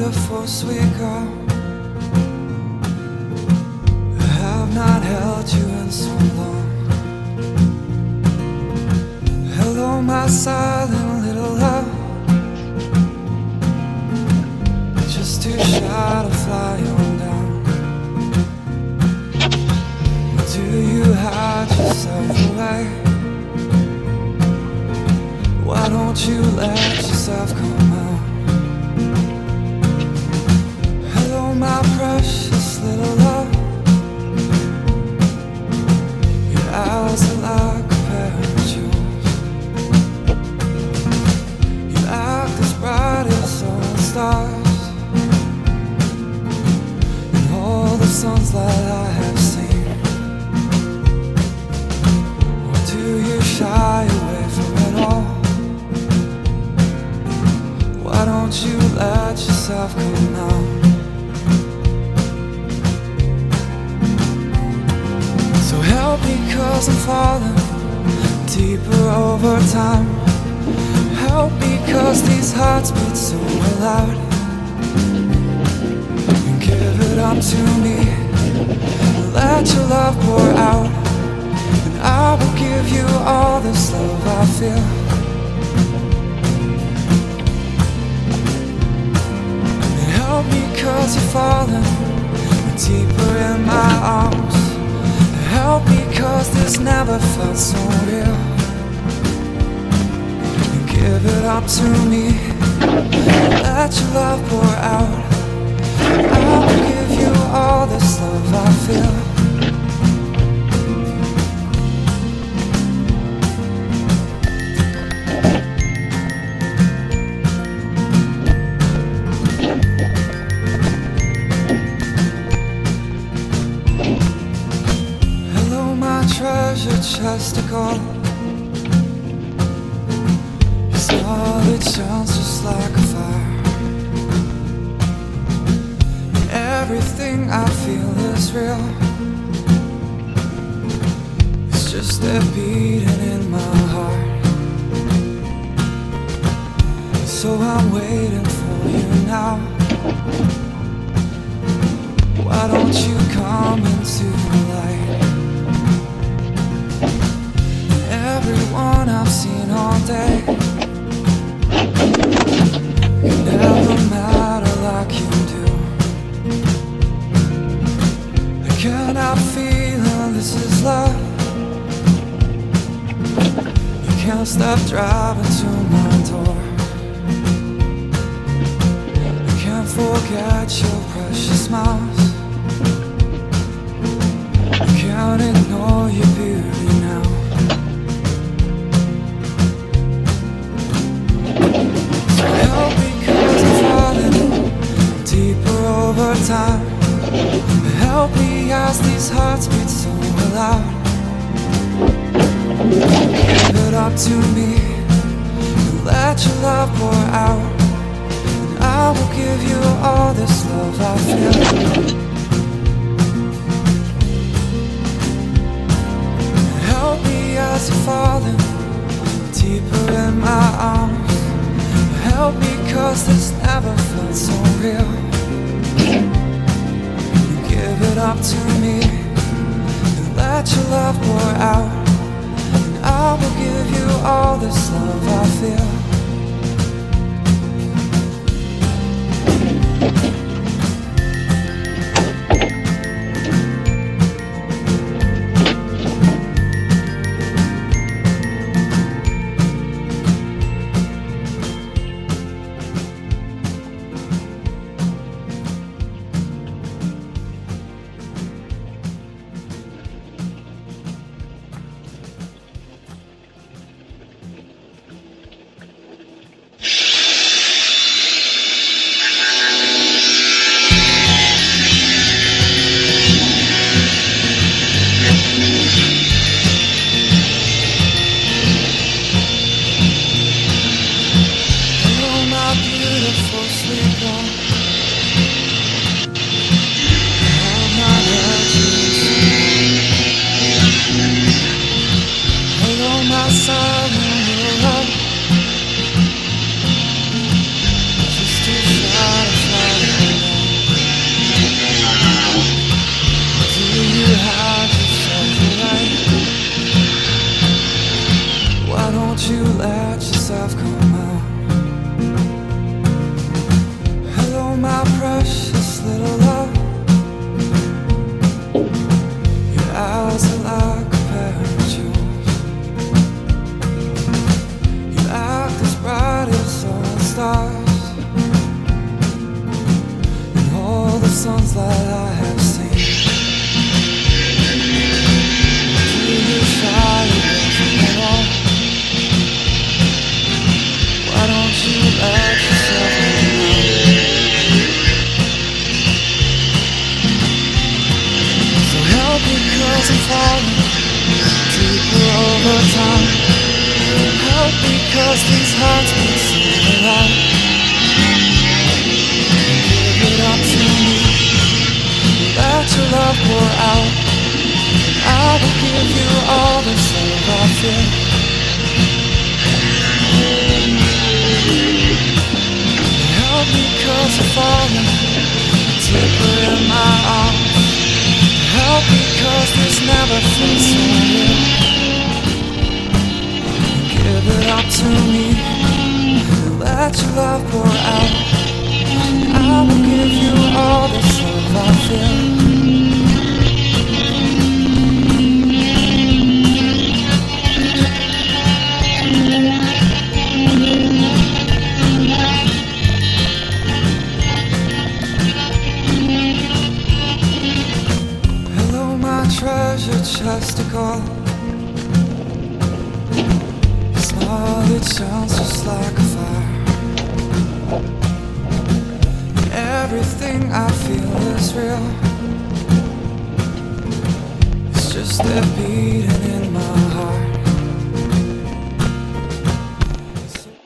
beautiful, sweet girl. I have not held you in so long. Hello, my silent little love. Just too shy to fly on down. Do you hide yourself away? Why don't you let yourself come out? Hello, my precious little love. Your eyes are like a pair of jewels. You act as bright as all the stars and all the sunlight I have seen. Or do you shy away from it all? Why don't you let yourself come out? So help me, 'cause I'm falling deeper over time. Help me, 'cause these hearts beat so loud. And give it up to me, let your love pour out. And I will give you all this love I feel. Help me, 'cause you're falling deeper in my arms. Help me, 'cause this never felt so real. And give it up to me, let your love pour out. I will give you all this love I feel. Treasure chest of gold. Your smile, it shines just like a fire. And everything I feel is real. It's just a beating in my heart. So I'm waiting for you now. Why don't you come into the light? Everyone I've seen all day, you never matter like you do. I cannot feel this is love. You can't stop driving to my door. I can't forget your precious smiles. I can't ignore your beauty now. Help me, 'cause I'm falling deeper over time. Help me as these hearts beat so loud. Give it up to me, let your love pour out. And I will give you all this love I feel. Help me as you're falling deeper in my arms. Help me, 'cause this never felt so real. You give it up to me, and let your love pour out. And I will give you all this love I feel. that I have seen. Do you shy away from it all? Why don't you let yourself know? So help me 'cause I'm falling deeper over time. Help me 'cause these hearts beat so loud. Give it up to me, let your love pour out. I will give you all this love I feel. Help me 'cause I'm falling deeper in my arms. Help me 'cause this never feels so real. Give it up to me, let your love pour out. I will give you all this love I feel. Hello, my treasure chest of gold. Smile, it shines just like a fire. Everything I feel is real. It's just a beating in my